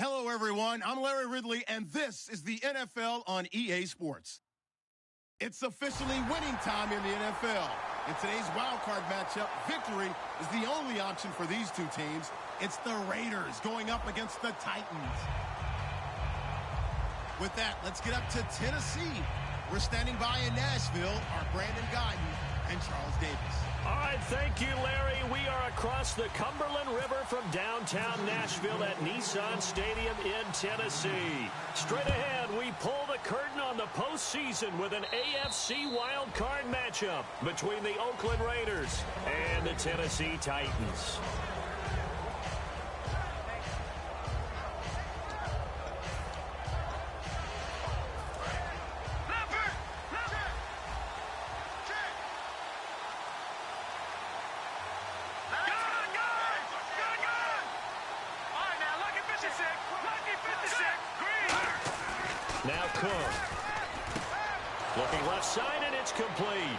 Hello, everyone. I'm Larry Ridley, and this is the NFL on EA Sports. It's officially winning time in the NFL. In today's wildcard matchup, victory is the only option for these two teams. It's the Raiders going up against the Titans. With that, let's get up to Tennessee. We're standing by in Nashville, our Brandon Guyton and Charles Davis. All right, thank you, Larry. We are across the Cumberland River from downtown Nashville at Nissan Stadium in Tennessee. Straight ahead, we pull the curtain on the postseason with an AFC wildcard matchup between the Oakland Raiders and the Tennessee Titans. Now Cook. Looking left side, and it's complete.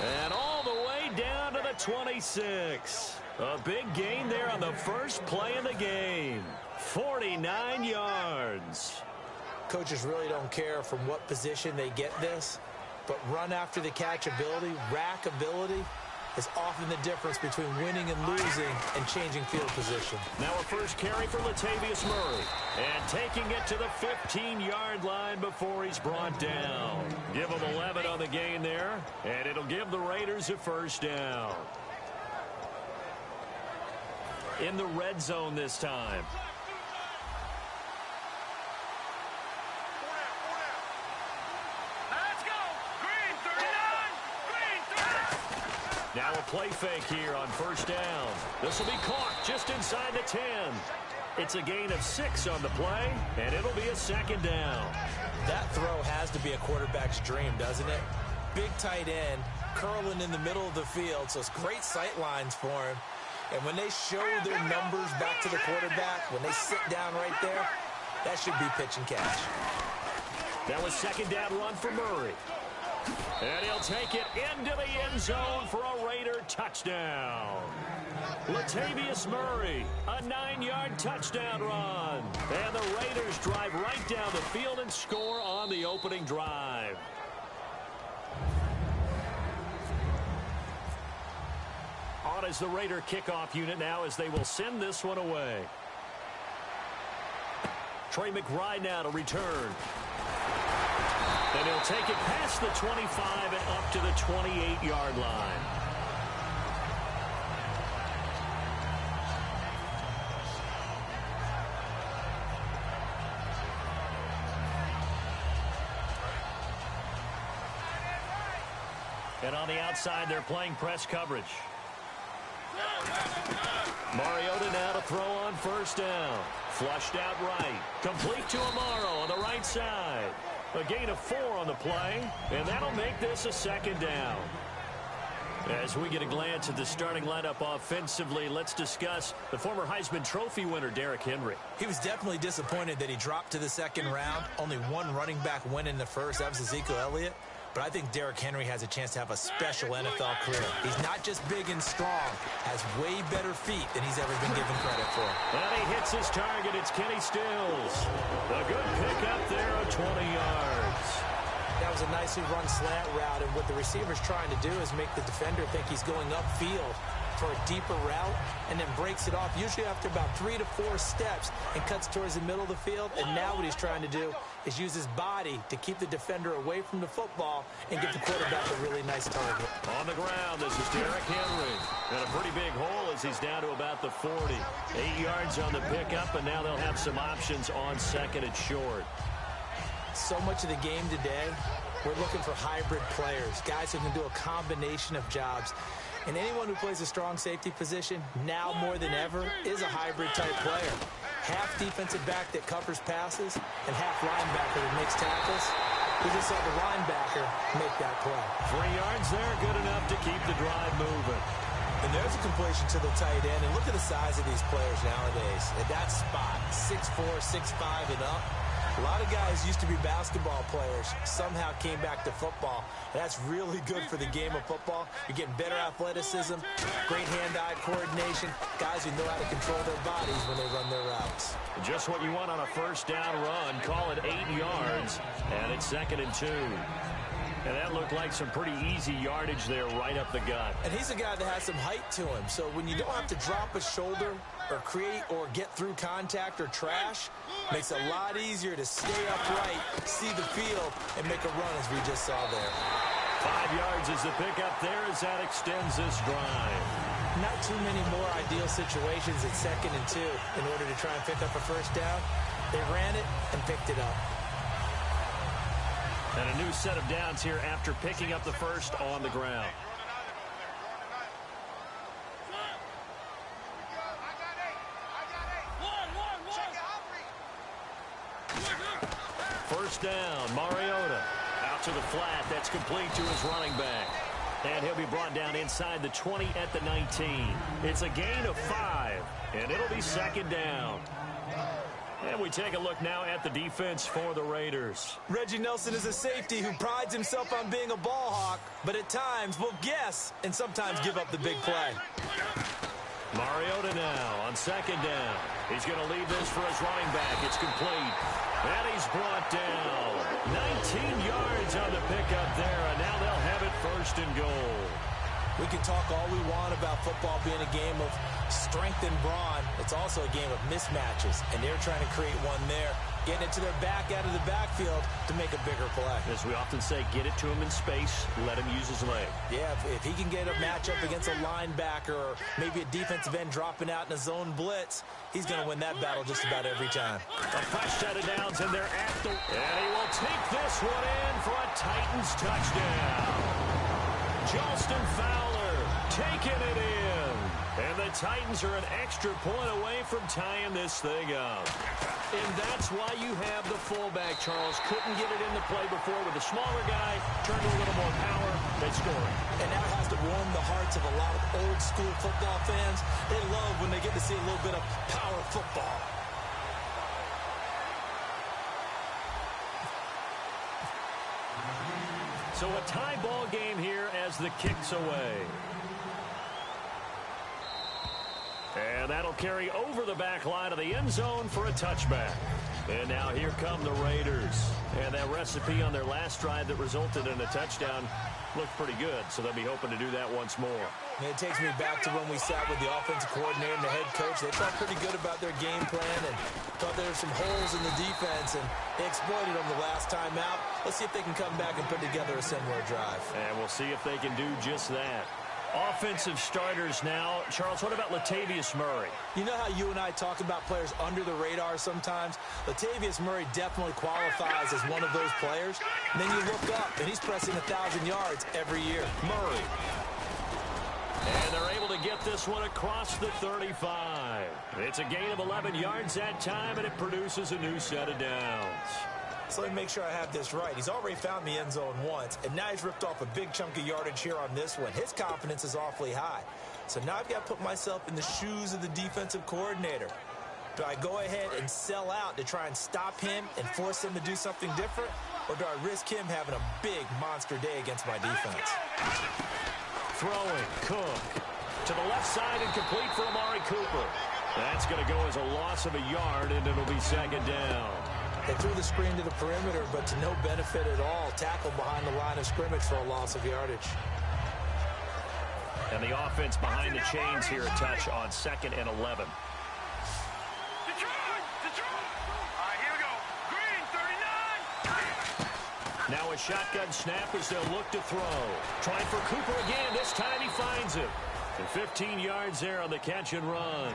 And all the way down to the 26. A big gain there on the first play of the game. 49 yards. Coaches really don't care from what position they get this, but run after the catch ability, rack ability, is often the difference between winning and losing and changing field position. Now a first carry for Latavius Murray. And taking it to the 15-yard line before he's brought down. Give him 11 on the gain there, and it'll give the Raiders a first down. In the red zone this time. Now a play fake here on first down. This will be caught just inside the 10. It's a gain of 6 on the play, and it'll be a second down. That throw has to be a quarterback's dream, doesn't it? Big tight end, curling in the middle of the field, so it's great sight lines for him. And when they show their numbers back to the quarterback, when they sit down right there, that should be pitch and catch. That was second down run for Murray. And he'll take it into the end zone for a Raider touchdown. Latavius Murray, a 9-yard touchdown run. And the Raiders drive right down the field and score on the opening drive. On is the Raider kickoff unit now as they will send this one away. Trey McBride now to return. And he'll take it past the 25 and up to the 28-yard line. And on the outside, they're playing press coverage. Mariota now to throw on first down. Flushed out right. Complete to Amaro on the right side. A gain of 4 on the play, and that'll make this a second down. As we get a glance at the starting lineup offensively, let's discuss the former Heisman Trophy winner, Derrick Henry. He was definitely disappointed that he dropped to the second round. Only one running back win in the first. That was Ezekiel Elliott. But I think Derrick Henry has a chance to have a special NFL career. He's not just big and strong, has way better feet than he's ever been given credit for. And he hits his target. It's Kenny Stills. A good pick up there of 20 yards. That was a nicely run slant route, and what the receiver's trying to do is make the defender think he's going upfield for a deeper route, and then breaks it off, usually after about 3 to 4 steps, and cuts towards the middle of the field. And now what he's trying to do is use his body to keep the defender away from the football and get the quarterback a really nice target. On the ground, this is Derrick Henry. And a pretty big hole as he's down to about the 40. 8 yards on the pickup, and now they'll have some options on second and short. So much of the game today, we're looking for hybrid players, guys who can do a combination of jobs. And anyone who plays a strong safety position, now more than ever, is a hybrid-type player. Half defensive back that covers passes, and half linebacker that makes tackles. We just saw the linebacker make that play. 3 yards there, good enough to keep the drive moving. And there's a completion to the tight end. And look at the size of these players nowadays. At that spot, 6'4", 6'5", and up. A lot of guys used to be basketball players, somehow came back to football. That's really good for the game of football. You're getting better athleticism, great hand-eye coordination, guys who know how to control their bodies when they run their routes. Just what you want on a first down run. Call it 8 yards, and it's 2nd and 2. And that looked like some pretty easy yardage there right up the gut. And he's a guy that has some height to him, so when you don't have to drop a shoulder or create or get through contact or trash, makes it a lot easier to stay upright, see the field, and make a run as we just saw there. 5 yards is the pickup there as that extends this drive. Not too many more ideal situations at 2nd and 2 in order to try and pick up a first down. They ran it and picked it up. And a new set of downs here after picking up the first on the ground. First down, Mariota. Out to the flat. That's complete to his running back. And he'll be brought down inside the 20 at the 19. It's a gain of 5, and it'll be 2nd down. And we take a look now at the defense for the Raiders. Reggie Nelson is a safety who prides himself on being a ball hawk, but at times will guess and sometimes give up the big play. Mariota now on 2nd down. He's going to leave this for his running back. It's complete. And he's brought down. 19 yards on the pickup there, and now they'll have it 1st and goal. We can talk all we want about football being a game of strength and brawn. It's also a game of mismatches, and they're trying to create one there, getting it to their back out of the backfield to make a bigger play. As we often say, get it to him in space, let him use his leg. Yeah, if he can get a matchup against a linebacker or maybe a defensive end dropping out in a zone blitz, he's going to win that battle just about every time. A fresh set of downs, and they're at the... And he will take this one in for a Titans touchdown. Justin Fowler taking it in. And the Titans are an extra point away from tying this thing up. And that's why you have the fullback, Charles. Couldn't get it into play before with a smaller guy. Turned to a little more power. They score. And that has to warm the hearts of a lot of old-school football fans. They love when they get to see a little bit of power football. So a tie ball game here as the kick's away. And that'll carry over the back line of the end zone for a touchback. And now here come the Raiders. And that recipe on their last drive that resulted in a touchdown looked pretty good, so they'll be hoping to do that once more. And it takes me back to when we sat with the offensive coordinator and the head coach. They felt pretty good about their game plan and thought there were some holes in the defense, and they exploited them the last time out. Let's see if they can come back and put together a similar drive. And we'll see if they can do just that. Offensive starters now. Charles, what about Latavius Murray? You know how you and I talk about players under the radar sometimes? Latavius Murray definitely qualifies as one of those players. And then you look up, and he's pressing 1,000 yards every year. Murray. And they're able to get this one across the 35. It's a gain of 11 yards that time, and it produces a new set of downs. So let me make sure I have this right. He's already found the end zone once, and now he's ripped off a big chunk of yardage here on this one. His confidence is awfully high. So now I've got to put myself in the shoes of the defensive coordinator. Do I go ahead and sell out to try and stop him and force him to do something different? Or do I risk him having a big monster day against my defense? Throwing, Cook. To the left side and complete for Amari Cooper. That's going to go as a loss of a yard, and it'll be 2nd down. They threw the screen to the perimeter, but to no benefit at all. Tackled behind the line of scrimmage for a loss of yardage. And the offense behind the chains here a touch on 2nd and 11. Detroit! All right, here we go. Green, 39! Now a shotgun snap as they'll look to throw. Trying for Cooper again. This time he finds it. And 15 yards there on the catch and run.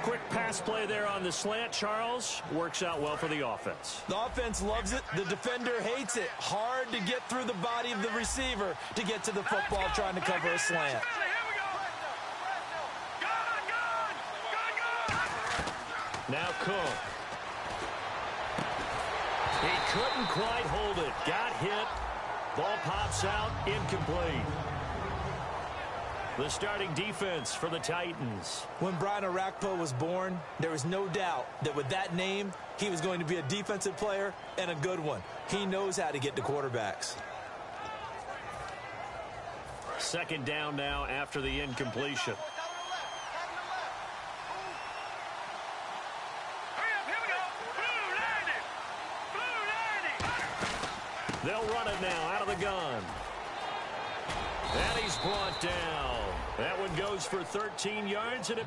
Quick pass play there on the slant, Charles. Works out well for the offense. The offense loves it. The defender hates it. Hard to get through the body of the receiver to get to the football trying to cover a slant. Now Cook. He couldn't quite hold it. Got hit. Ball pops out. Incomplete. The starting defense for the Titans. When Brian Orakpo was born, there was no doubt that with that name, he was going to be a defensive player and a good one. He knows how to get to quarterbacks. Second down now after the incompletion. They'll run it now out of the gun. And he's brought down. That one goes for 13 yards. And it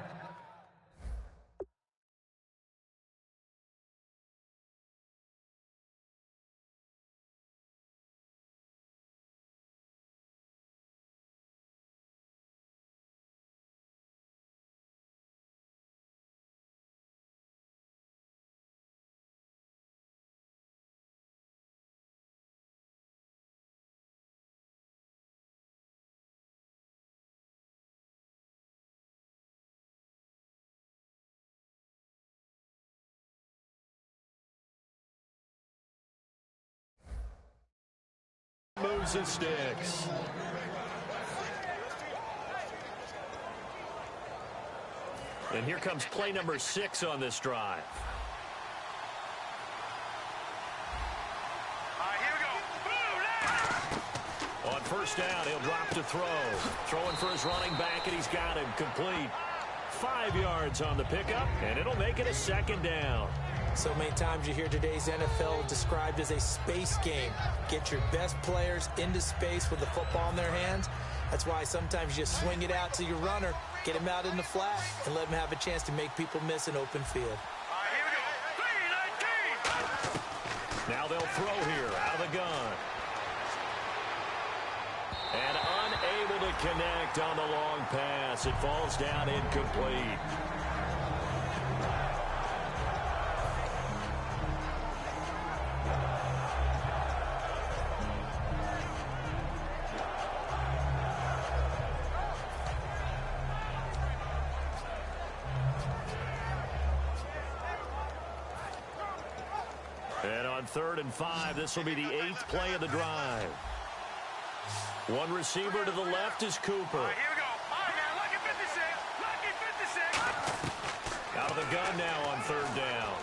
moves his sticks. And here comes play number 6 on this drive. On first down, he'll drop to throw. Throwing for his running back, and he's got him complete. 5 yards on the pickup, and it'll make it a second down. So many times you hear today's NFL described as a space game. Get your best players into space with the football in their hands. That's why sometimes you swing it out to your runner, get him out in the flat, and let him have a chance to make people miss an open field. Now they'll throw here out of the gun. And unable to connect on the long pass. It falls down incomplete. And on 3rd and 5, this will be the 8th play of the drive. One receiver to the left is Cooper. Here we go. All right, now, lucky 56. Lucky 56. Out of the gun now on 3rd down.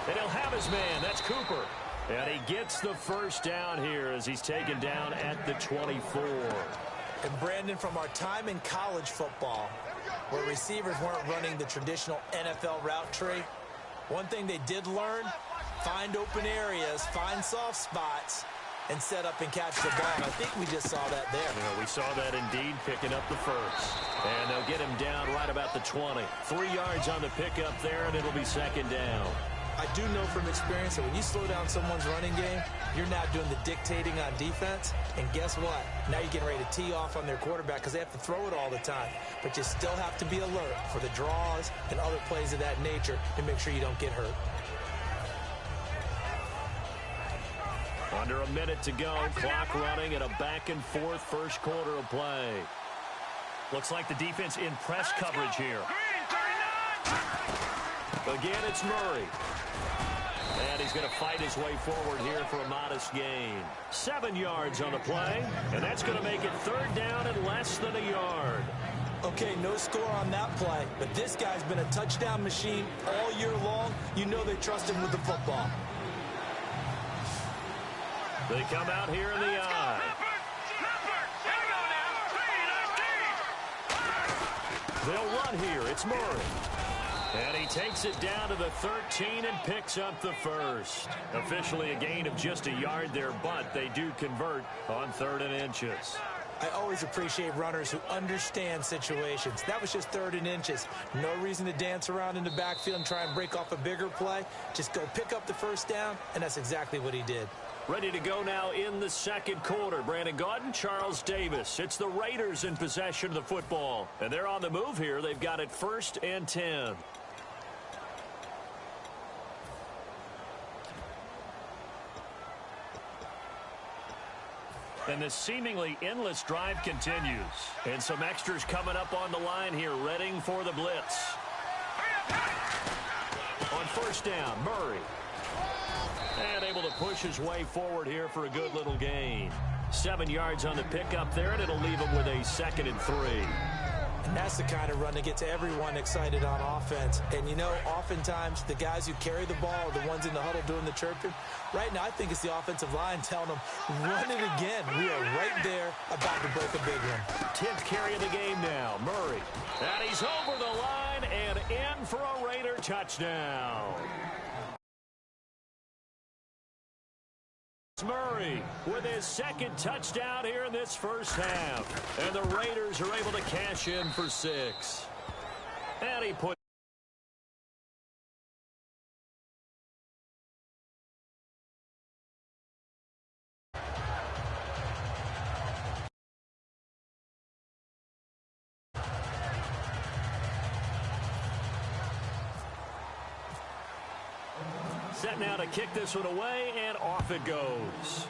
And he'll have his man. That's Cooper. And he gets the first down here as he's taken down at the 24. And Brandon, from our time in college football, where receivers weren't running the traditional NFL route tree, one thing they did learn, find open areas, find soft spots, and set up and catch the ball. I think we just saw that there. Yeah, we saw that indeed, picking up the first. And they'll get him down right about the 20. 3 yards on the pickup there, and it'll be second down. I do know from experience that when you slow down someone's running game, you're not doing the dictating on defense. And guess what? Now you're getting ready to tee off on their quarterback because they have to throw it all the time. But you still have to be alert for the draws and other plays of that nature to make sure you don't get hurt. Under a minute to go, clock running at a back-and-forth first quarter of play. Looks like the defense in press coverage here. Again, it's Murray. And he's going to fight his way forward here for a modest gain. 7 yards on the play, and that's going to make it 3rd down and less than a yard. Okay, no score on that play, but this guy's been a touchdown machine all year long. You know they trust him with the football. They come out here in the eye. They'll run here. It's Murray. And he takes it down to the 13 and picks up the first. Officially a gain of just a yard there, but they do convert on 3rd and inches. I always appreciate runners who understand situations. That was just 3rd and inches. No reason to dance around in the backfield and try and break off a bigger play. Just go pick up the first down, and that's exactly what he did. Ready to go now in the second quarter. Brandon Gaudin, Charles Davis. It's the Raiders in possession of the football. And they're on the move here. They've got it 1st and 10. And this seemingly endless drive continues. And some extras coming up on the line here, readying for the blitz. On first down, Murray. And able to push his way forward here for a good little gain. 7 yards on the pickup there, and it'll leave him with a 2nd and 3. And that's the kind of run that gets everyone excited on offense. And, you know, oftentimes the guys who carry the ball are the ones in the huddle doing the chirping. Right now, I think it's the offensive line telling them, run it again. We are right there about to break a big one. 10th carry of the game now. Murray. And he's over the line and in for a Raider touchdown. Murray with his 2nd touchdown here in this first half. And the Raiders are able to cash in for 6. And he put set now to kick this one away, and off it goes.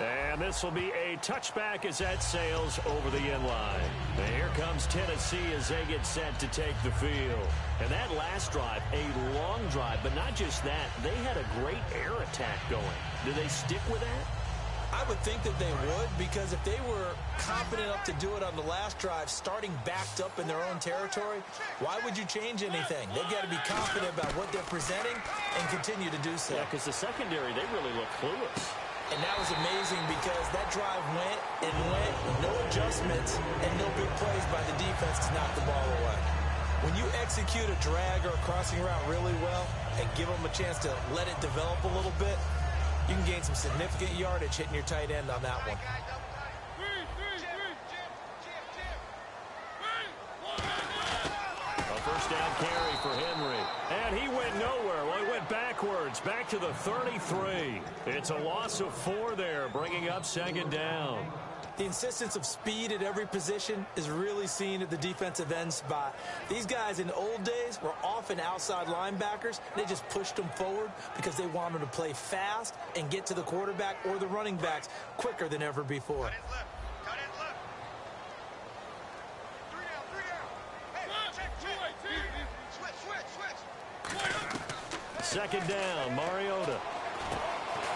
And this will be a touchback as that sails over the end line. And here comes Tennessee as they get set to take the field. And that last drive, a long drive, but not just that. They had a great air attack going. Do they stick with that? I would think that they would, because if they were confident enough to do it on the last drive, starting backed up in their own territory, why would you change anything? They've got to be confident about what they're presenting and continue to do so. Yeah, because the secondary, they really look clueless. And that was amazing because that drive went and went, no adjustments, and no big plays by the defense to knock the ball away. When you execute a drag or a crossing route really well and give them a chance to let it develop a little bit, you can gain some significant yardage hitting your tight end on that one. A first down carry for Henry. And he went nowhere. Well, he went backwards, back to the 33. It's a loss of 4 there, bringing up 2nd down. The insistence of speed at every position is really seen at the defensive end spot. These guys in the old days were often outside linebackers. They just pushed them forward because they wanted to play fast and get to the quarterback or the running backs quicker than ever before. 2nd down, Mariota.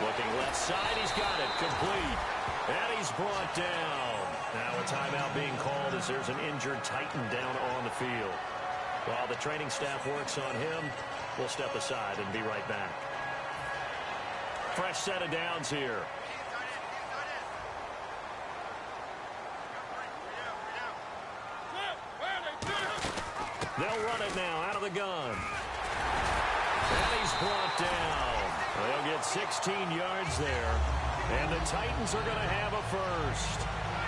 Looking left side, he's got it, complete. And he's brought down. Now a timeout being called as there's an injured Titan down on the field. While the training staff works on him, we'll step aside and be right back. Fresh set of downs here. They'll run it now out of the gun. And he's brought down. They'll get 16 yards there. And the Titans are going to have a first.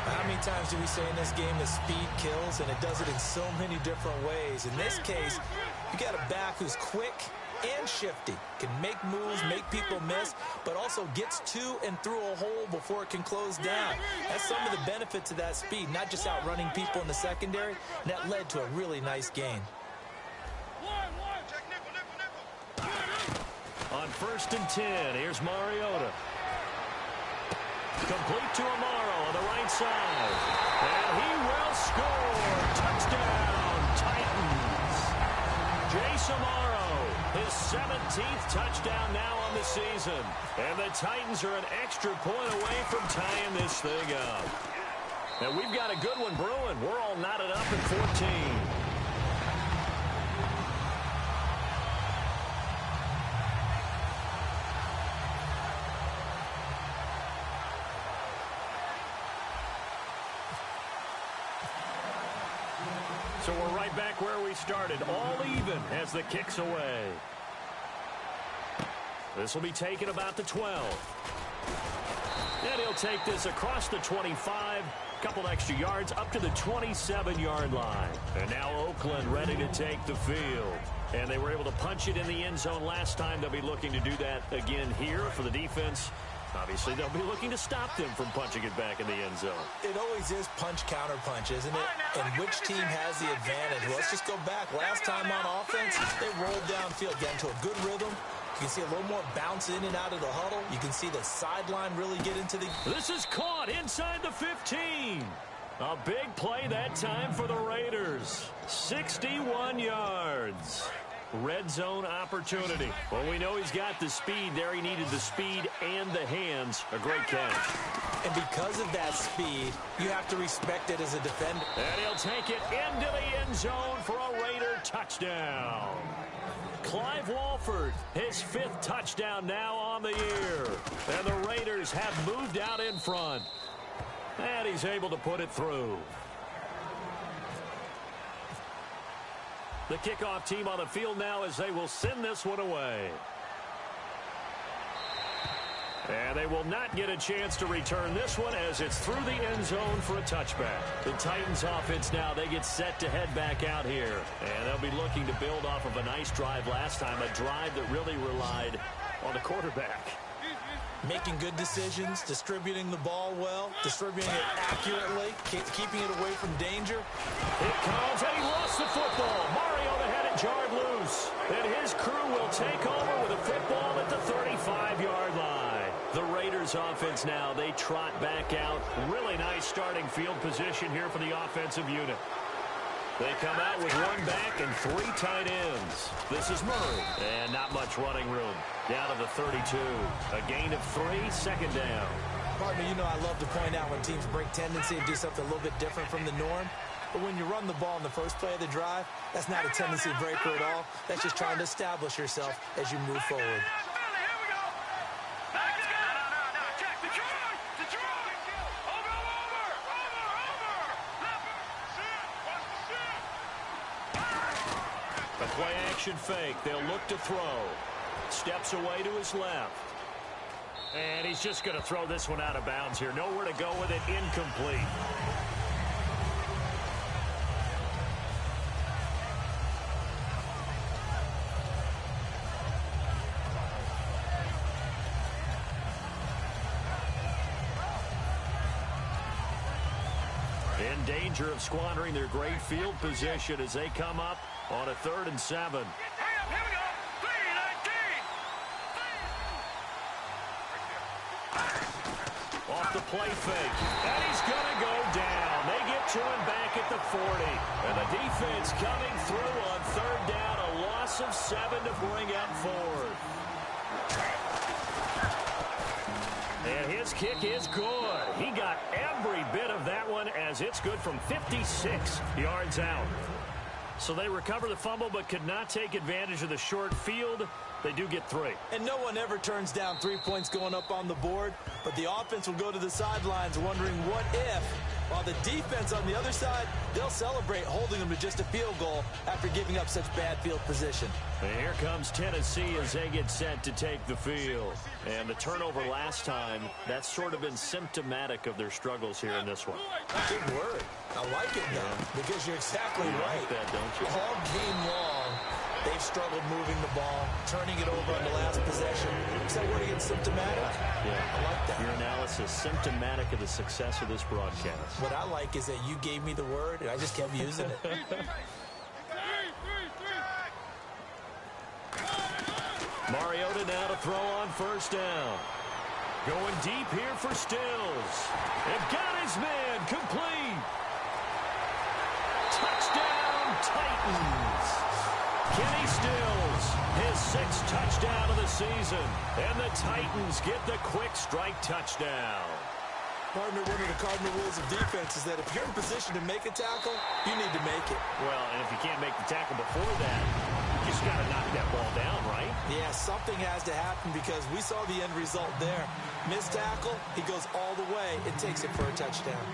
How many times do we say in this game that speed kills, and it does it in so many different ways? In this case, you got a back who's quick and shifty, can make moves, make people miss, but also gets to and through a hole before it can close down. That's some of the benefits of that speed, not just outrunning people in the secondary, and that led to a really nice gain. On 1st and 10, here's Mariota. Complete to Amaro on the right side. And he will score. Touchdown, Titans. Jace Amaro, his 17th touchdown now on the season. And the Titans are an extra point away from tying this thing up. And we've got a good one brewing. We're all knotted up at 14. So we're right back where we started, all even as the kick's away. This will be taken about the 12. And he'll take this across the 25, couple extra yards up to the 27-yard line. And now Oakland ready to take the field. And they were able to punch it in the end zone last time. They'll be looking to do that again here for the defense. Obviously, they'll be looking to stop them from punching it back in the end zone. It always is punch-counter-punch, isn't it? And which team has the advantage? Well, let's just go back. Last time on offense, they rolled downfield, got into a good rhythm. You can see a little more bounce in and out of the huddle. You can see the sideline really get into the... This is caught inside the 15. A big play that time for the Raiders. 61 yards. Red zone opportunity. Well, we know he's got the speed there. He needed the speed and the hands. A great catch. And because of that speed, you have to respect it as a defender. And he'll take it into the end zone for a Raider touchdown. Clive Walford, his 5th touchdown now on the year. And the Raiders have moved out in front. And he's able to put it through. The kickoff team on the field now as they will send this one away. And they will not get a chance to return this one as it's through the end zone for a touchback. The Titans offense now, they get set to head back out here. And they'll be looking to build off of a nice drive last time, a drive that really relied on the quarterback. Making good decisions, distributing the ball well, distributing it accurately, keeping it away from danger. It comes, and he lost the football. Mariota had it jarred loose. And his crew will take over with a football at the 35-yard line. The Raiders offense now, they trot back out. Really nice starting field position here for the offensive unit. They come out with 1 back and 3 tight ends. This is Murray. And not much running room. Down to the 32. A gain of 3, second down. Partner, you know I love to point out when teams break tendency and do something a little bit different from the norm. But when you run the ball in the first play of the drive, that's not a tendency breaker at all. That's just trying to establish yourself as you move forward. A play-action fake. They'll look to throw. Steps away to his left. And he's just going to throw this one out of bounds here. Nowhere to go with it. Incomplete. In danger of squandering their great field position as they come up on a 3rd and 7. Off the play fake. And he's going to go down. They get to him back at the 40. And the defense coming through on 3rd down. A loss of 7 to bring up 4th. And his kick is good. He got every bit of that one as it's good from 56 yards out. So they recover the fumble but could not take advantage of the short field. They do get 3. And no one ever turns down 3 points going up on the board, but the offense will go to the sidelines wondering what if, while the defense on the other side, they'll celebrate holding them to just a field goal after giving up such bad field position. And here comes Tennessee as they get set to take the field. And the turnover last time, that's sort of been symptomatic of their struggles here in this one. Good word. I like it, though, because you're exactly right. Like that, don't you? All game long, they've struggled moving the ball, turning it over on the last possession. Is that word again, symptomatic? Yeah. I like that. Your analysis, symptomatic of the success of this broadcast. What I like is that you gave me the word, and I just kept using it. Mariota now to throw on 1st down. Going deep here for Stills. They've got his man complete. Touchdown, Titans. Kenny Stills, his 6th touchdown of the season. And the Titans get the quick strike touchdown. Partner, one of the cardinal rules of defense is that if you're in position to make a tackle, you need to make it. Well, and if you can't make the tackle before that, you just got to knock that ball down, right? Yeah, something has to happen because we saw the end result there. Missed tackle, he goes all the way. It takes it for a touchdown.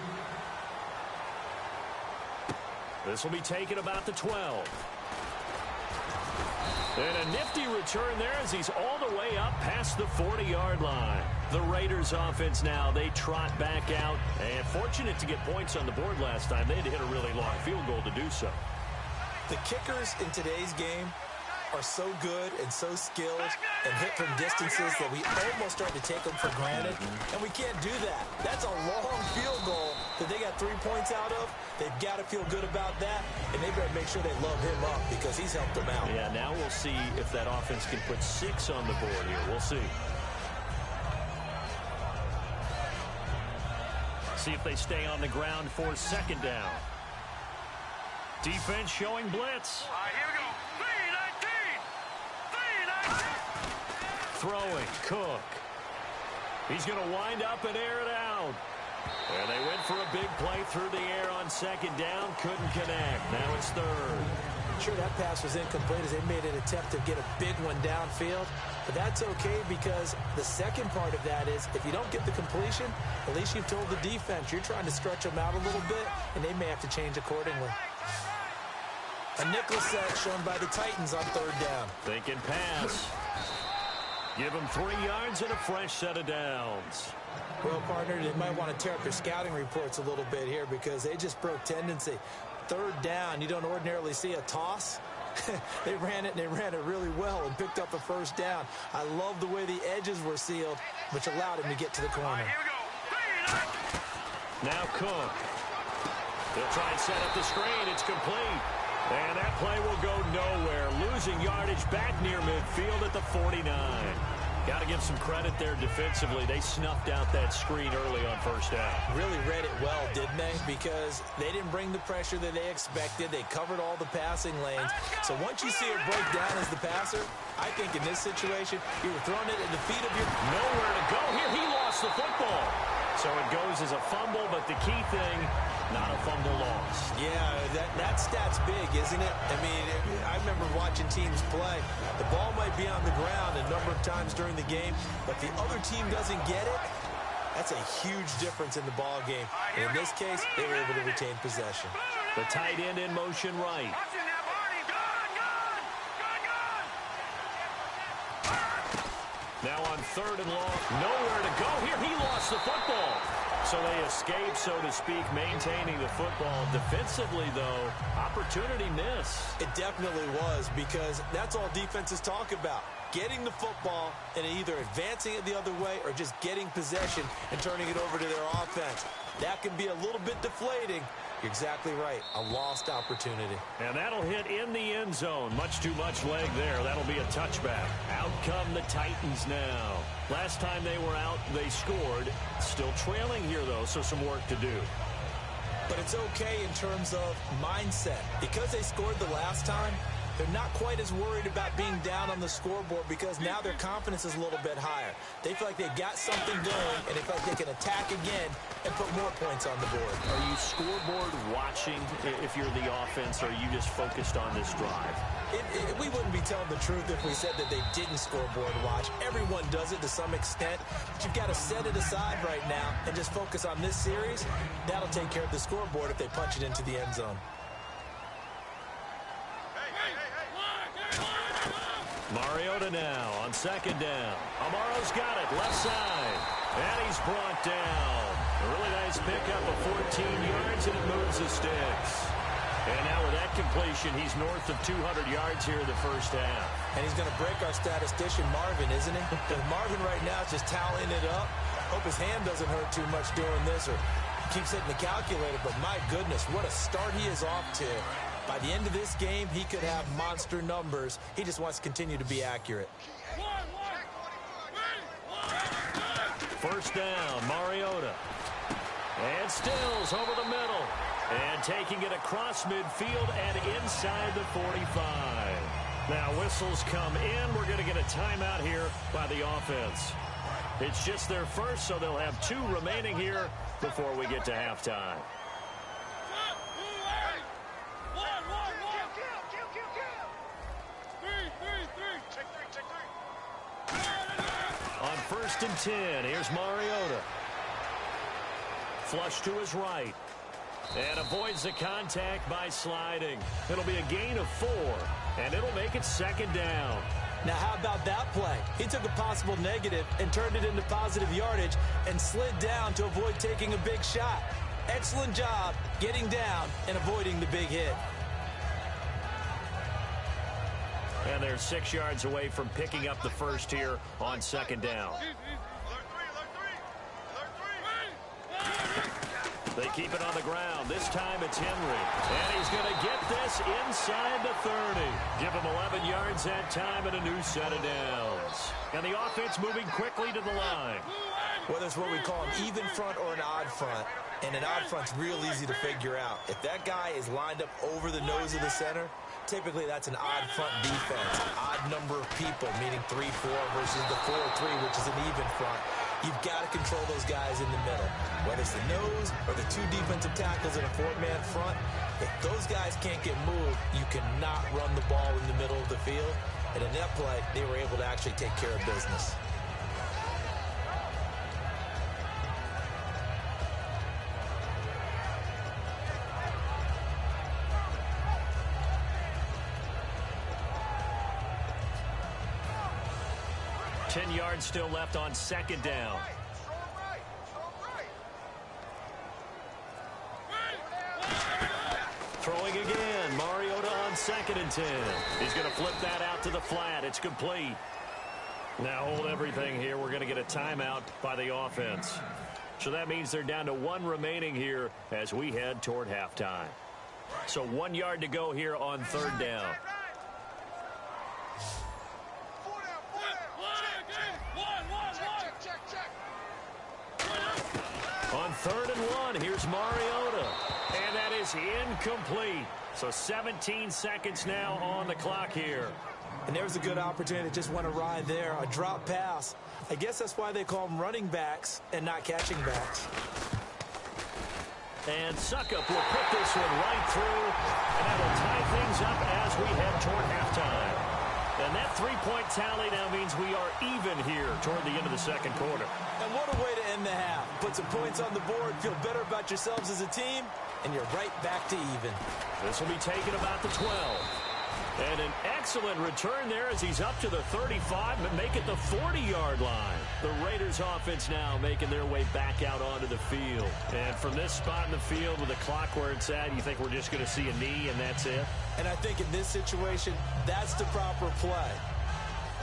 This will be taken about the 12. And a nifty return there as he's all the way up past the 40-yard line. The Raiders offense now, they trot back out. And fortunate to get points on the board last time. They had to hit a really long field goal to do so. The kickers in today's game are so good and so skilled and hit from distances that we almost start to take them for granted. And we can't do that. That's a long field goal that they got 3 points out of. They've got to feel good about that, and they better make sure they love him up because he's helped them out. Yeah, now we'll see if that offense can put 6 on the board here. We'll see. See if they stay on the ground for 2nd down. Defense showing blitz. All right, here we go. 3-19. Throwing, Cook. He's going to wind up and air it out. And they went for a big play through the air on second down. Couldn't connect. Now it's third. Sure, that pass was incomplete as they made an attempt to get a big one downfield. But that's okay because the second part of that is if you don't get the completion, at least you've told the defense you're trying to stretch them out a little bit, and they may have to change accordingly. A nickel set shown by the Titans on third down. Thinking pass. Give them 3 yards and a fresh set of downs. Well, partner, they might want to tear up their scouting reports a little bit here because they just broke tendency. Third down, you don't ordinarily see a toss. They ran it, and they ran it really well and picked up a first down. I love the way the edges were sealed, which allowed him to get to the corner. Here we go. Now Cook. They'll try and set up the screen. It's complete. And that play will go nowhere. Losing yardage back near midfield at the 49. Got to give some credit there defensively. They snuffed out that screen early on first down. Really read it well, didn't they? Because they didn't bring the pressure that they expected. They covered all the passing lanes. So once you see it break down as the passer, I think in this situation, you were throwing it at the feet of your... Nowhere to go here. He lost the football. So it goes as a fumble, but the key thing, not a fumble loss. Yeah, that stat's big, isn't it? I mean, I remember watching teams play. The ball might be on the ground a number of times during the game, but the other team doesn't get it. That's a huge difference in the ball game. And in this case, they were able to retain possession. The tight end in motion right. Now on third and long, nowhere to go here. He lost the football. So they escape, so to speak, maintaining the football. Defensively, though, opportunity miss. It definitely was because that's all defenses talk about. Getting the football and either advancing it the other way or just getting possession and turning it over to their offense. That can be a little bit deflating. You're exactly right. A lost opportunity. And that'll hit in the end zone. Much too much leg there. That'll be a touchback. Out come the Titans now. Last time they were out, they scored. Still trailing here, though, so some work to do. But it's okay in terms of mindset. Because they scored the last time, they're not quite as worried about being down on the scoreboard because now their confidence is a little bit higher. They feel like they've got something going, and they feel like they can attack again and put more points on the board. Are you scoreboard watching if you're the offense, or are you just focused on this drive? We wouldn't be telling the truth if we said that they didn't scoreboard watch. Everyone does it to some extent. But you've got to set it aside right now and just focus on this series. That'll take care of the scoreboard if they punch it into the end zone. Mariota now on second down. Amaro's got it, left side. And he's brought down. A really nice pickup of 14 yards, and it moves the sticks. And now with that completion, he's north of 200 yards here in the first half. And he's going to break our statistician, Marvin, isn't he? Because Marvin right now is just tallying it up. Hope his hand doesn't hurt too much doing this or keeps hitting the calculator. But my goodness, what a start he is off to. By the end of this game, he could have monster numbers. He just wants to continue to be accurate. First down, Mariota. And Stills over the middle. And taking it across midfield and inside the 45. Now whistles come in. We're going to get a timeout here by the offense. It's just their first, so they'll have 2 remaining here before we get to halftime. On first and 10, here's Mariota. Flush to his right. And avoids the contact by sliding. It'll be a gain of 4, and it'll make it second down. Now, how about that play? He took a possible negative and turned it into positive yardage and slid down to avoid taking a big shot. Excellent job getting down and avoiding the big hit. And they're 6 yards away from picking up the first here on second down. They keep it on the ground. This time it's Henry. And he's going to get this inside the 30. Give him 11 yards that time and a new set of downs. And the offense moving quickly to the line. Whether it's what we call an even front or an odd front, and an odd front's real easy to figure out. If that guy is lined up over the nose of the center, Typically, that's an odd front defense, odd number of people, meaning 3-4 versus the 4-3, which is an even front. You've got to control those guys in the middle, whether it's the nose or the two defensive tackles in a four-man front. If those guys can't get moved, you cannot run the ball in the middle of the field. And in that play, they were able to actually take care of business. Ten yards still left on second down. Throwing again. Mariota on 2nd and 10. He's going to flip that out to the flat. It's complete. Now hold everything here. We're going to get a timeout by the offense. So that means they're down to 1 remaining here as we head toward halftime. So 1 yard to go here on 3rd down. On 3rd and 1, here's Mariota. And that is incomplete. So 17 seconds now on the clock here. And there's a good opportunity to just want to ride there. A drop pass. I guess that's why they call them running backs and not catching backs. And Suckup will put this one right through. And that will tie things up as we head toward halftime. And that 3-point tally now means we are even here toward the end of the second quarter. And what a way to end the half. Put some points on the board, feel better about yourselves as a team, and you're right back to even. This will be taken about the 12. And an excellent return there as he's up to the 35, but make it the 40-yard line. The Raiders offense now making their way back out onto the field. And from this spot in the field with the clock where it's at, you think we're just going to see a knee and that's it? And I think in this situation, that's the proper play.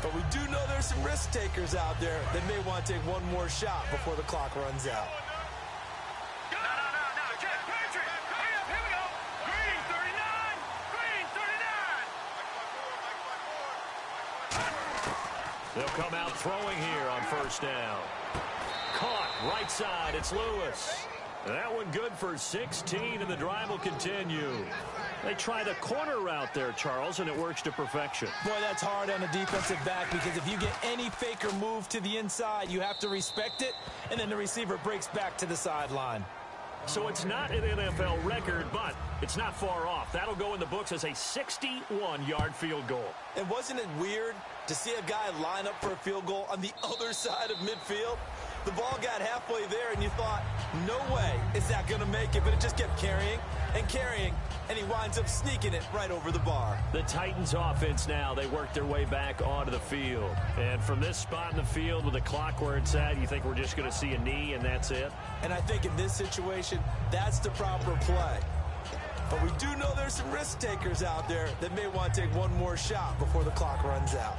But we do know there's some risk takers out there that may want to take one more shot before the clock runs out. They'll come out throwing here on 1st down. Caught right side. It's Lewis. That one good for 16, and the drive will continue. They try the corner route there, Charles, and it works to perfection. Boy, that's hard on a defensive back because if you get any faker move to the inside, you have to respect it, and then the receiver breaks back to the sideline. So it's not an NFL record, but it's not far off. That'll go in the books as a 61-yard field goal. And wasn't it weird to see a guy line up for a field goal on the other side of midfield? The ball got halfway there, and you thought, no way is that going to make it. But it just kept carrying and carrying, and he winds up sneaking it right over the bar. The Titans offense now, they work their way back onto the field. And from this spot in the field with the clock where it's at, you think we're just going to see a knee and that's it? And I think in this situation, that's the proper play. But we do know there's some risk takers out there that may want to take one more shot before the clock runs out.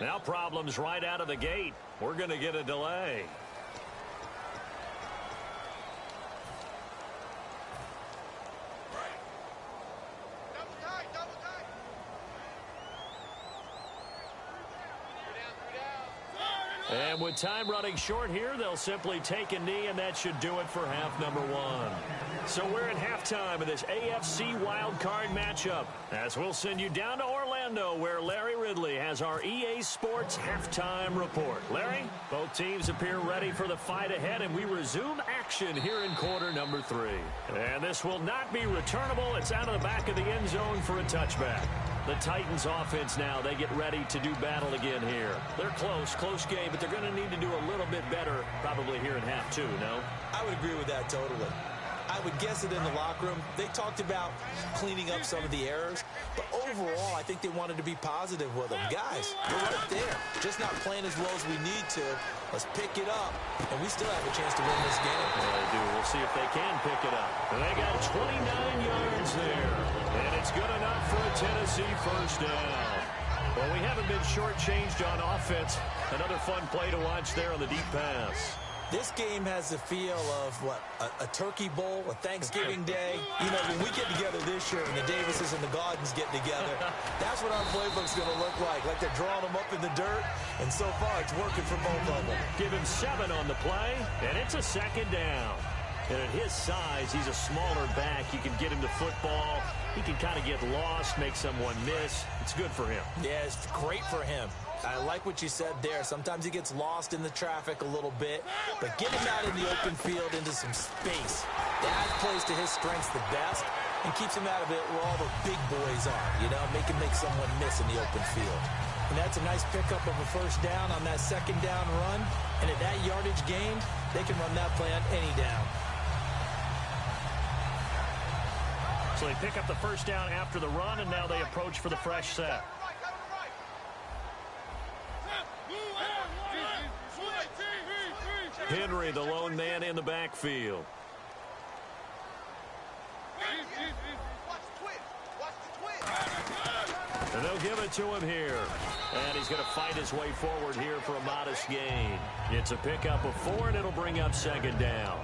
Now problems right out of the gate. We're going to get a delay. And with time running short here, they'll simply take a knee, and that should do it for half number 1. So we're at halftime of this AFC wildcard matchup, as we'll send you down to Orlando, where Larry Ridley has our EA Sports halftime report. Larry, both teams appear ready for the fight ahead, and we resume action here in quarter number 3. And this will not be returnable. It's out of the back of the end zone for a touchback. The Titans offense now, they get ready to do battle again here. They're close game, but they're going to need to do a little bit better probably here in half 2, no? I would agree with that totally. I would guess that in the locker room, they talked about cleaning up some of the errors, but overall, I think they wanted to be positive with them. Guys, we're right there, just not playing as well as we need to. Let's pick it up, and we still have a chance to win this game. Yeah, they do. We'll see if they can pick it up. And they got 29 yards there, and it's good enough for a Tennessee first down. Well, we haven't been shortchanged on offense. Another fun play to watch there on the deep pass. This game has the feel of, what, a turkey bowl, a Thanksgiving day. You know, when we get together this year and the Davises and the Gaudens get together, that's what our playbook's going to look like they're drawing them up in the dirt, and so far it's working for both of them. Give him 7 on the play, and it's a second down. And at his size, he's a smaller back. You can get him to football. He can kind of get lost, make someone miss. It's good for him. Yeah, it's great for him. I like what you said there. Sometimes he gets lost in the traffic a little bit, but get him out in the open field into some space. That plays to his strengths the best and keeps him out of it where all the big boys are, you know, make him make someone miss in the open field. And that's a nice pickup of a first down on that second down run. And at that yardage gain, they can run that play on any down. So they pick up the first down after the run, and now they approach for the fresh set. Henry, the lone man in the backfield. And they'll give it to him here. And he's going to fight his way forward here for a modest gain. It's a pickup of 4, and it'll bring up second down.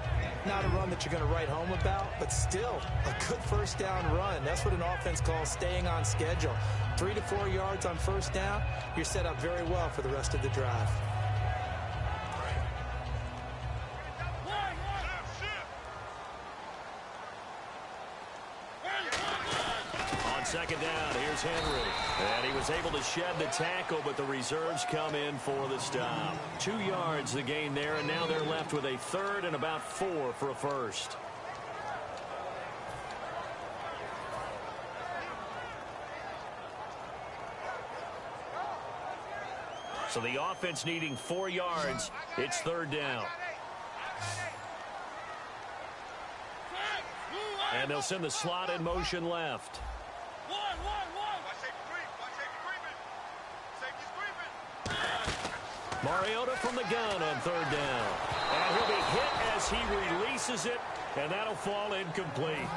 Not a run that you're going to write home about, but still a good first down run. That's what an offense calls staying on schedule. 3 to 4 yards on first down, you're set up very well for the rest of the drive. Second down, here's Henry. And he was able to shed the tackle, but the reserves come in for the stop. 2 yards the gain there, and now they're left with a third and about 4 for a first. So the offense needing 4 yards. It's third down. And they'll send the slot in motion left. Mariota from the gun on third down. And he'll be hit as he releases it, and that'll fall incomplete.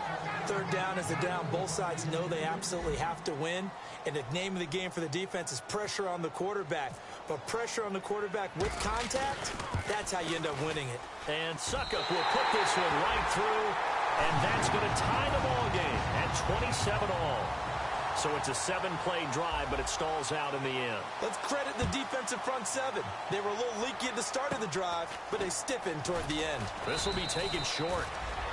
Third down is a down. Both sides know they absolutely have to win. And the name of the game for the defense is pressure on the quarterback. But pressure on the quarterback with contact, that's how you end up winning it. And Suckup will put this one right through, and that's going to tie the ball game at 27 all. So it's a 7-play drive, but it stalls out in the end. Let's credit the defensive front 7. They were a little leaky at the start of the drive, but they stiffened toward the end. This will be taken short.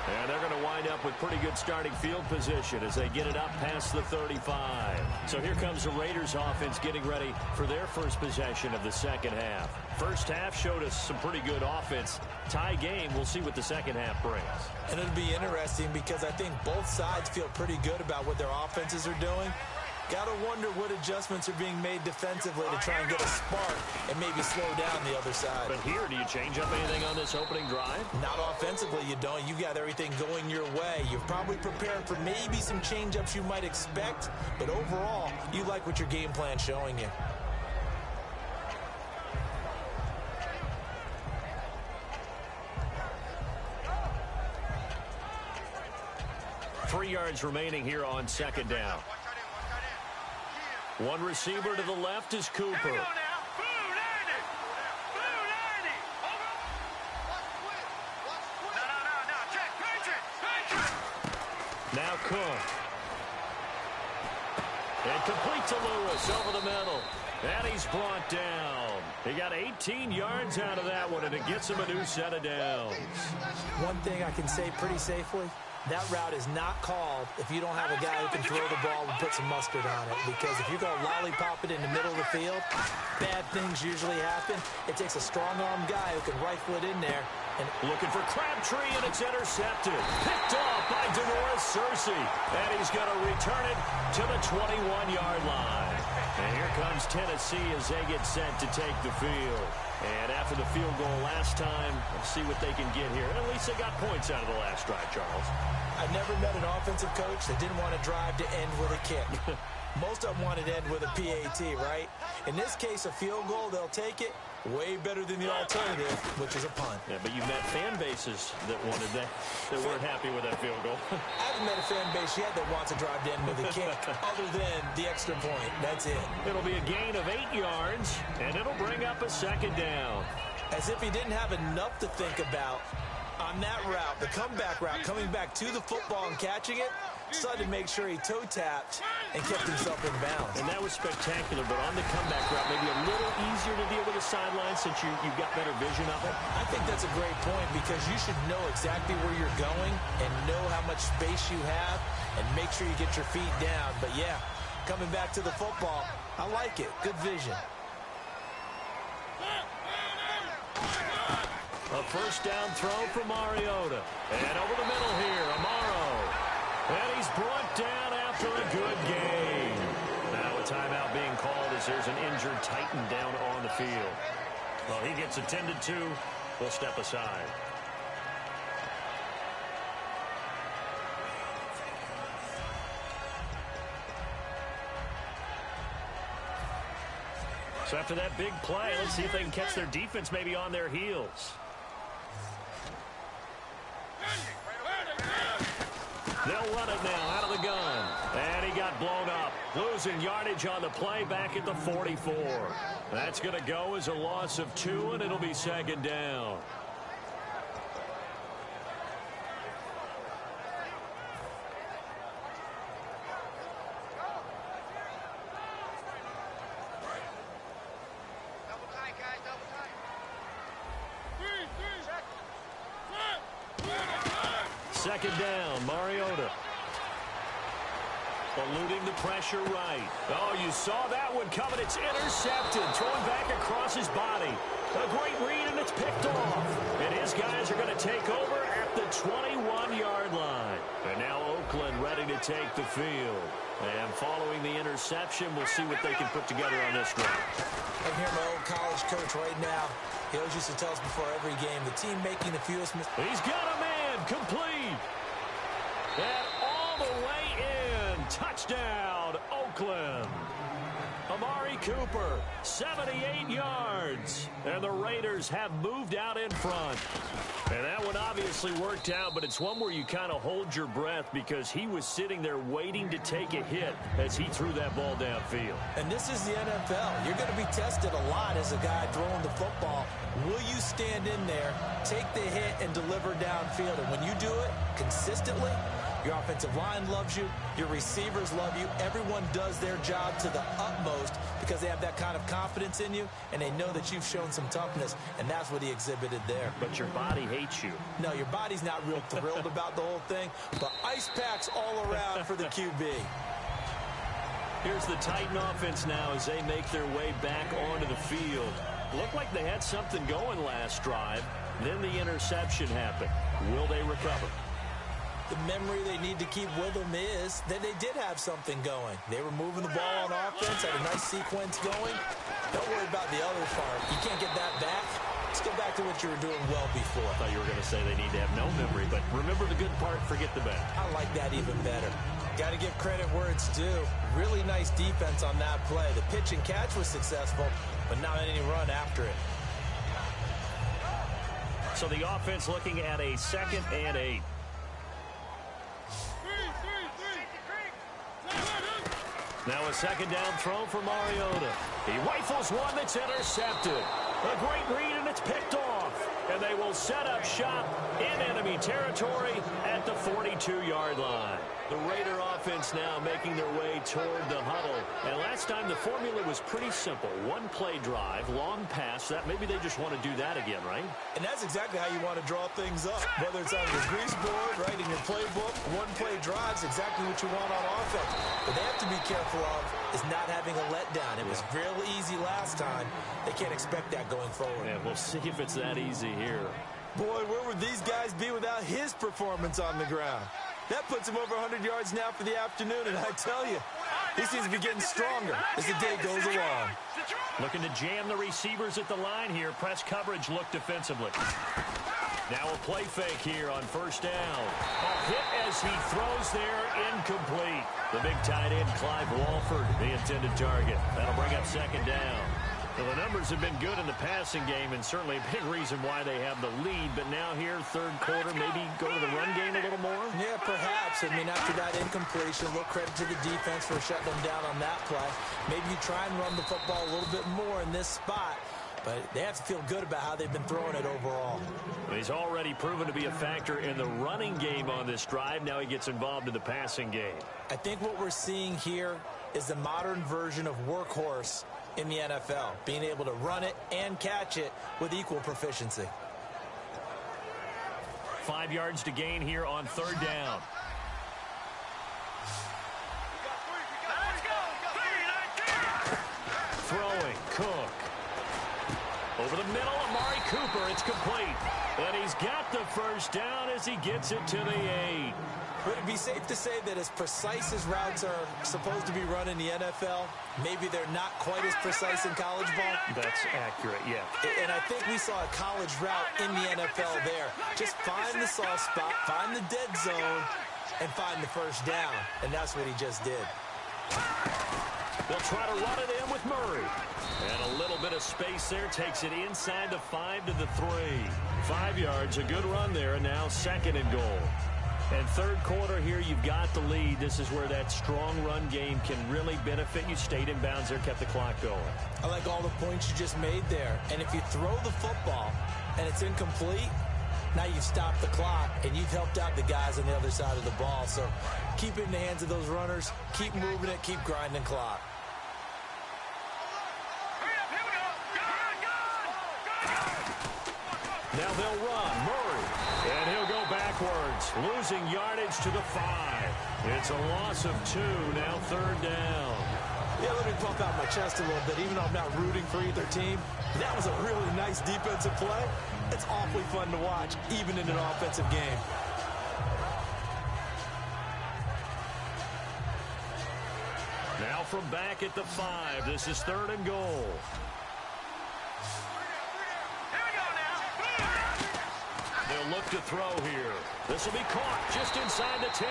And they're going to wind up with pretty good starting field position as they get it up past the 35. So here comes the Raiders offense getting ready for their first possession of the second half. First half showed us some pretty good offense. Tie game, we'll see what the second half brings. And it'll be interesting because I think both sides feel pretty good about what their offenses are doing. Got to wonder what adjustments are being made defensively to try and get a spark and maybe slow down the other side. But here, do you change up anything on this opening drive? Not offensively, you don't. You got everything going your way. You've probably prepared for maybe some change-ups you might expect, but overall, you like what your game plan's showing you. Three yards remaining here on second down. One receiver to the left is Cooper. Now Cook. And complete to Lewis over the middle. And he's brought down. He got 18 yards out of that one, and it gets him a new set of downs. One thing I can say pretty safely, that route is not called if you don't have a guy who can throw the ball and put some mustard on it. Because if you're going to lollipop it in the middle of the field, bad things usually happen. It takes a strong-arm guy who can rifle it in there. And looking for Crabtree, and it's intercepted. Picked off by DeMaurice Searcy. And he's going to return it to the 21-yard line. And here comes Tennessee as they get set to take the field. And after the field goal last time, let's see what they can get here. At least they got points out of the last drive, Charles. I've never met an offensive coach that didn't want to drive to end with a kick. Most of them want it to end with a PAT, right? In this case, a field goal, they'll take it. Way better than the alternative, which is a punt. Yeah, but you've met fan bases that wanted that weren't happy with that field goal. I haven't met a fan base yet that wants to drive to end with a kick, other than the extra point. That's it. It'll be a gain of 8 yards, and it'll bring up a second down. As if he didn't have enough to think about on that route, the comeback route, coming back to the football and catching it, decided to make sure he toe-tapped and kept himself in bounds. And that was spectacular, but on the comeback route, maybe a little easier to deal with the sideline since you've got better vision of it. I think that's a great point because you should know exactly where you're going and know how much space you have and make sure you get your feet down. But, yeah, coming back to the football, I like it. Good vision. A first down throw for Mariota. And over the middle here, Amaro. And he's brought down after a good game. Now a timeout being called as there's an injured Titan down on the field. Well, he gets attended to. We'll step aside. So after that big play, let's see if they can catch their defense maybe on their heels. They'll run it now out of the gun. And he got blown up. Losing yardage on the play back at the 44. That's going to go as a loss of 2, and it'll be second down. Second down, Mariota. Eluding the pressure right. Oh, you saw that one coming. It's intercepted. Thrown back across his body. A great read, and it's picked off. And his guys are going to take over at the 21-yard line. And now Oakland ready to take the field. And following the interception, we'll see what they can put together on this one. I hear my old college coach right now. He always used to tell us before every game, the team making the fewest mistakes. He's got a man complete. And all the way in. Touchdown, Oakland. Amari Cooper, 78 yards. And the Raiders have moved out in front. And that one obviously worked out, but it's one where you kind of hold your breath because he was sitting there waiting to take a hit as he threw that ball downfield. And this is the NFL. You're going to be tested a lot as a guy throwing the football. Will you stand in there, take the hit, and deliver downfield? And when you do it consistently, your offensive line loves you. Your receivers love you. Everyone does their job to the utmost because they have that kind of confidence in you, and they know that you've shown some toughness, and that's what he exhibited there. But your body hates you. No, your body's not real thrilled about the whole thing, but ice packs all around for the QB. Here's the Titan offense now as they make their way back onto the field. Looked like they had something going last drive. Then the interception happened. Will they recover? The memory they need to keep with them is that they did have something going. They were moving the ball on offense, had a nice sequence going. Don't worry about the other part. You can't get that back. Let's go back to what you were doing well before. I thought you were going to say they need to have no memory, but remember the good part, forget the bad. I like that even better. Got to give credit where it's due. Really nice defense on that play. The pitch and catch was successful, but not any run after it. So the offense looking at a 2nd and 8. Now a second down throw for Mariota. He rifles one that's intercepted. A great read, and it's picked off. And they will set up shop in enemy territory at the 42-yard line. The Raider offense now making their way toward the huddle. And last time the formula was pretty simple. One play drive, long pass. That maybe they just want to do that again, right? And that's exactly how you want to draw things up. Whether it's on your grease board, right, in your playbook, one play drive's exactly what you want on offense. But they have to be careful of is not having a letdown. It was real easy last time. They can't expect that going forward. Yeah, we'll see if it's that easy here. Boy, where would these guys be without his performance on the ground? That puts him over 100 yards now for the afternoon, and I tell you, he seems to be getting stronger as the day goes along. Looking to jam the receivers at the line here. Press coverage look defensively. Now a play fake here on first down. A hit as he throws there, incomplete. The big tight end, Clive Walford, the intended target. That'll bring up second down. Well, the numbers have been good in the passing game, and certainly a big reason why they have the lead. But now here, third quarter, maybe go to the run game a little more? Yeah, perhaps. I mean, after that incompletion, a little credit to the defense for shutting them down on that play. Maybe you try and run the football a little bit more in this spot. but they have to feel good about how they've been throwing it overall. He's already proven to be a factor in the running game on this drive. Now he gets involved in the passing game. I think what we're seeing here is the modern version of workhorse in the NFL, being able to run it and catch it with equal proficiency. 5 yards to gain here on third down. Throwing, Cook. Over the middle, Amari Cooper, it's complete. And he's got the first down as he gets it to the 8. Would it be safe to say that as precise as routes are supposed to be run in the NFL, maybe they're not quite as precise in college ball? That's accurate, yeah. And I think we saw a college route in the NFL there. Just find the soft spot, find the dead zone, and find the first down. And that's what he just did. They'll try to run it in with Murray. And a little bit of space there takes it inside the 5 to the 3. 5 yards, a good run there, and now second and goal. And third quarter here, you've got the lead. This is where that strong run game can really benefit you. Stayed in bounds there, kept the clock going. I like all the points you just made there. And if you throw the football and it's incomplete, now you've stopped the clock and you've helped out the guys on the other side of the ball. So keep it in the hands of those runners. Keep moving it. Keep grinding clock. Now they'll run. Murray. And he'll go backwards, losing yardage to the 5. It's a loss of 2, now third down. Yeah, let me pump out my chest a little bit. Even though I'm not rooting for either team, that was a really nice defensive play. It's awfully fun to watch, even in an offensive game. Now from back at the 5, this is third and goal. They'll look to throw here. This will be caught just inside the 10.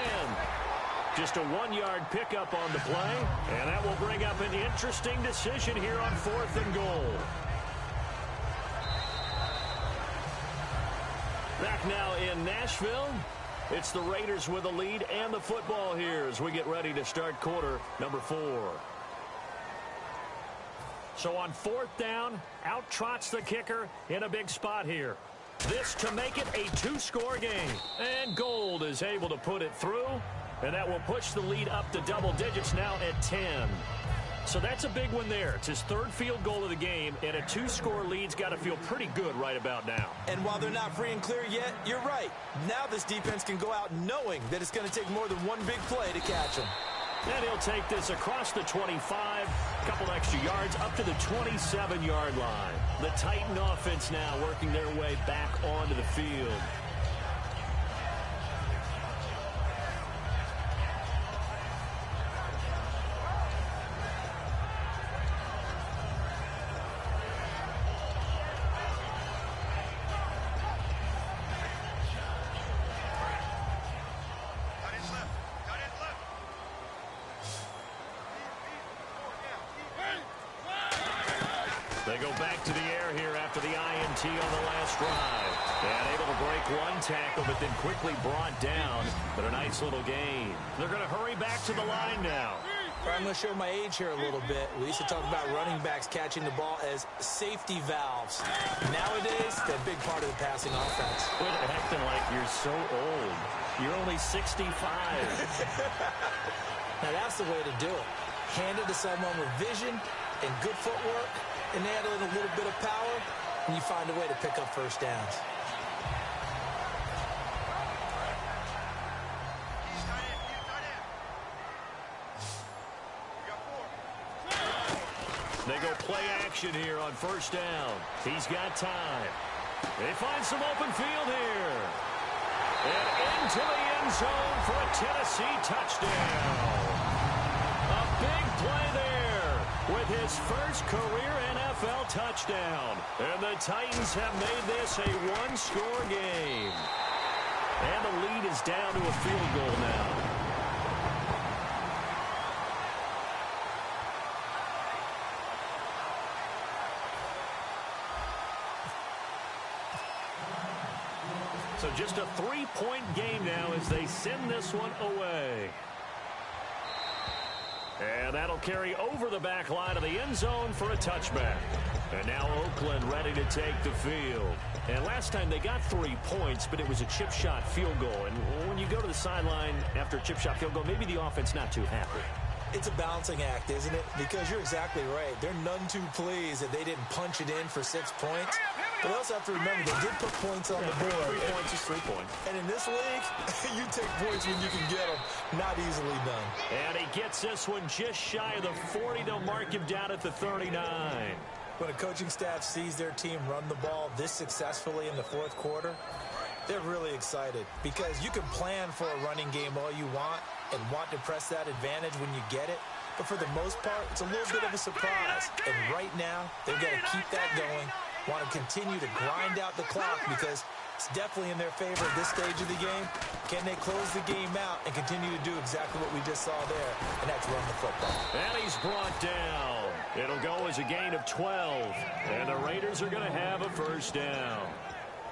Just a 1-yard pickup on the play, and that will bring up an interesting decision here on fourth and goal. Back now in Nashville. It's the Raiders with the lead and the football here as we get ready to start quarter number 4. So on fourth down, out trots the kicker in a big spot here. This to make it a 2-score game. And Gold is able to put it through, and that will push the lead up to double digits now at 10. So that's a big one there. It's his third field goal of the game, and a 2-score lead's got to feel pretty good right about now. And while they're not free and clear yet, you're right. Now this defense can go out knowing that it's going to take more than one big play to catch them. And he'll take this across the 25, a couple extra yards up to the 27-yard line. The Titan offense now working their way back onto the field. They go back to the air here after the INT on the last drive. And able to break one tackle, but then quickly brought down. But a nice little gain. They're going to hurry back to the line now. I'm going to show my age here a little bit. We used to talk about running backs catching the ball as safety valves. Nowadays, they're a big part of the passing offense. Quit acting like you're so old. You're only 65. Now, that's the way to do it. Hand it to someone with vision and good footwork, and add in a little bit of power, and you find a way to pick up first downs. They go play action here on first down. He's got time. They find some open field here. And into the end zone for a Tennessee touchdown. A big play there with his first career NFL touchdown. And the Titans have made this a one-score game. And the lead is down to a field goal now. So just a three-point game now as they send this one away. And that'll carry over the back line of the end zone for a touchback. And now Oakland ready to take the field. And last time they got 3 points, but it was a chip shot field goal. And when you go to the sideline after a chip shot field goal, maybe the offense not too happy. It's a balancing act, isn't it? Because you're exactly right. They're none too pleased that they didn't punch it in for 6 points. But they also have to remember they did put points on the board. 3 points is 3 points. And in this league, you take points when you can get them. Not easily done. And he gets this one just shy of the 40. They'll mark him down at the 39. When a coaching staff sees their team run the ball this successfully in the fourth quarter, they're really excited because you can plan for a running game all you want and want to press that advantage when you get it. But for the most part, it's a little bit of a surprise. And right now, they've got to keep that going, want to continue to grind out the clock because it's definitely in their favor at this stage of the game. Can they close the game out and continue to do exactly what we just saw there, and that's run the football. And he's brought down. It'll go as a gain of 12. And the Raiders are going to have a first down.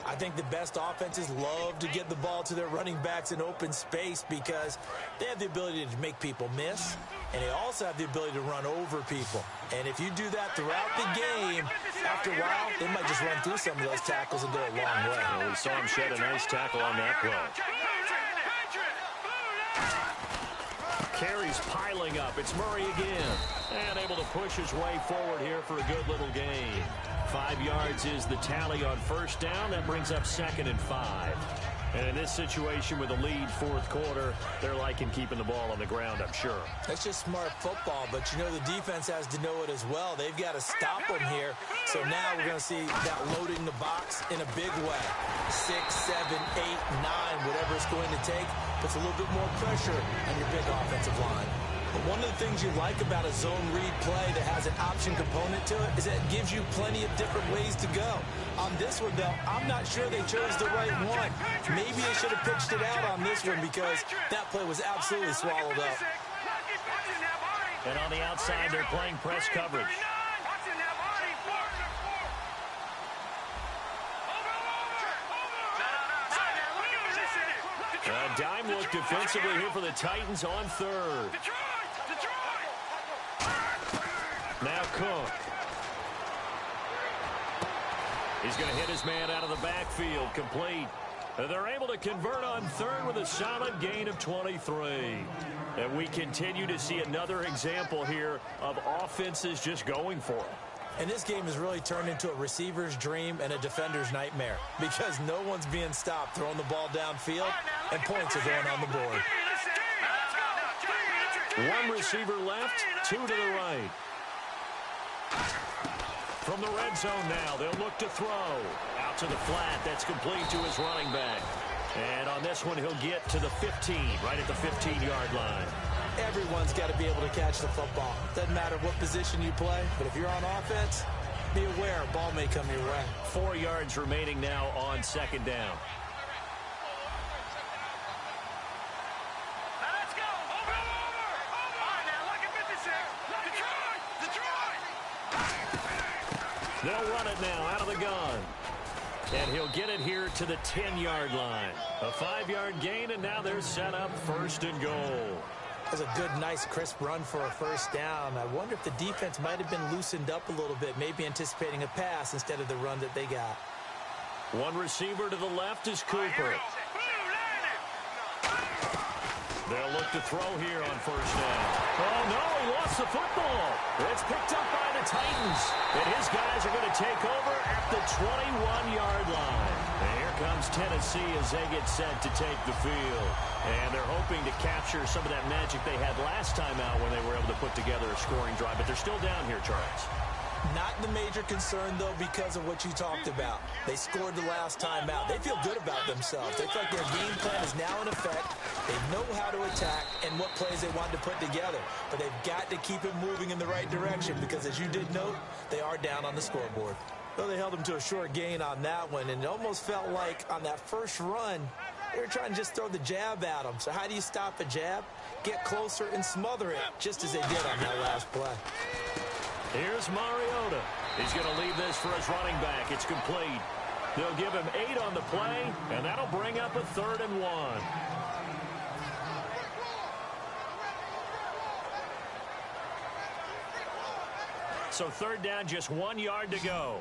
I think the best offenses love to get the ball to their running backs in open space because they have the ability to make people miss, and they also have the ability to run over people. And if you do that throughout the game, after a while, they might just run through some of those tackles and go a long way. Well, we saw him shed a nice tackle on that play. Carries piling up. It's Murray again. And able to push his way forward here for a good little gain. 5 yards is the tally on first down. That brings up 2nd and 5. And in this situation with a lead fourth quarter, they're liking keeping the ball on the ground, I'm sure. That's just smart football, but you know the defense has to know it as well. They've got to stop them here. So now we're going to see that loading the box in a big way. 6, 7, 8, 9, whatever it's going to take, puts a little bit more pressure on your big offensive line. But one of the things you like about a zone read play that has an option component to it is that it gives you plenty of different ways to go. On this one, though, I'm not sure they chose the right one. Maybe they should have pitched it out on this one because that play was absolutely swallowed up. And on the outside, they're playing press coverage. A dime look defensively here for the Titans on third. Now Cook. He's going to hit his man out of the backfield, complete. And they're able to convert on third with a solid gain of 23. And we continue to see another example here of offenses just going for it. And this game has really turned into a receiver's dream and a defender's nightmare because no one's being stopped throwing the ball downfield, and points are going on the board. 1 receiver left, 2 to the right. From the red zone now, they'll look to throw. Out to the flat, that's complete to his running back. And on this one, he'll get to the 15, right at the 15-yard line. Everyone's got to be able to catch the football. Doesn't matter what position you play, but if you're on offense, be aware a ball may come your way. 4 yards remaining now on 2nd down. They'll run it now out of the gun. And he'll get it here to the 10-yard line. A 5-yard gain, and now they're set up 1st and goal. That was a good, nice, crisp run for a first down. I wonder if the defense might have been loosened up a little bit, maybe anticipating a pass instead of the run that they got. 1 receiver to the left is Cooper. They'll look to throw here on first down. Oh, no, he lost the football. It's picked up by the Titans. And his guys are going to take over at the 21-yard line. And here comes Tennessee as they get set to take the field. And they're hoping to capture some of that magic they had last time out when they were able to put together a scoring drive. But they're still down here, Charles. Not the major concern, though, because of what you talked about. They scored the last time out. They feel good about themselves. They feel like their game plan is now in effect. They know how to attack and what plays they want to put together. But they've got to keep it moving in the right direction because, as you did note, they are down on the scoreboard. Well, they held them to a short gain on that one, and it almost felt like on that first run, they were trying to just throw the jab at them. So how do you stop a jab? Get closer and smother it, just as they did on that last play. Here's Mariota. He's going to leave this for his running back. It's complete. They'll give him 8 on the play, and that'll bring up a 3rd and 1. So third down, just 1 yard to go.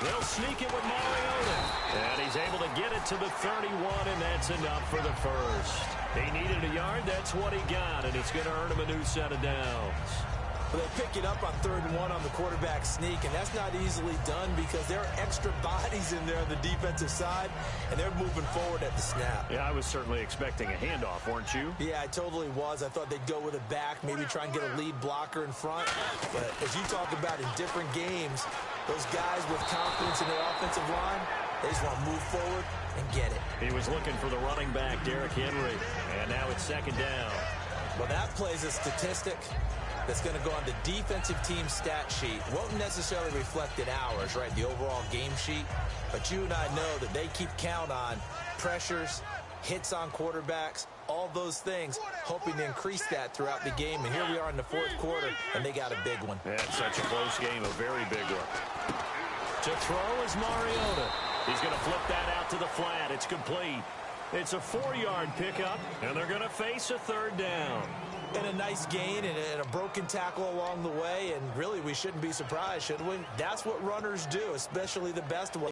They'll sneak it with Mariota. And he's able to get it to the 31, and that's enough for the first. He needed a yard. That's what he got, and it's going to earn him a new set of downs. Well, they pick it up on 3rd and 1 on the quarterback sneak, and that's not easily done because there are extra bodies in there on the defensive side, and they're moving forward at the snap. Yeah, I was certainly expecting a handoff, weren't you? Yeah, I totally was. I thought they'd go with a back, maybe try and get a lead blocker in front. But as you talk about in different games, those guys with confidence in their offensive line, they just want to move forward and get it. He was looking for the running back, Derrick Henry, and now it's 2nd down. Well, that plays a statistic that's going to go on the defensive team stat sheet. Won't necessarily reflect in ours, right, the overall game sheet. But you and I know that they keep count on pressures, hits on quarterbacks, all those things, hoping to increase that throughout the game. And here we are in the 4th quarter, and they got a big one. That's such a close game, a very big one. To throw is Mariota. He's going to flip that out to the flat. It's complete. It's a 4-yard pickup, and they're going to face a 3rd down. And a nice gain and a broken tackle along the way, and really we shouldn't be surprised, should we? That's what runners do, especially the best ones.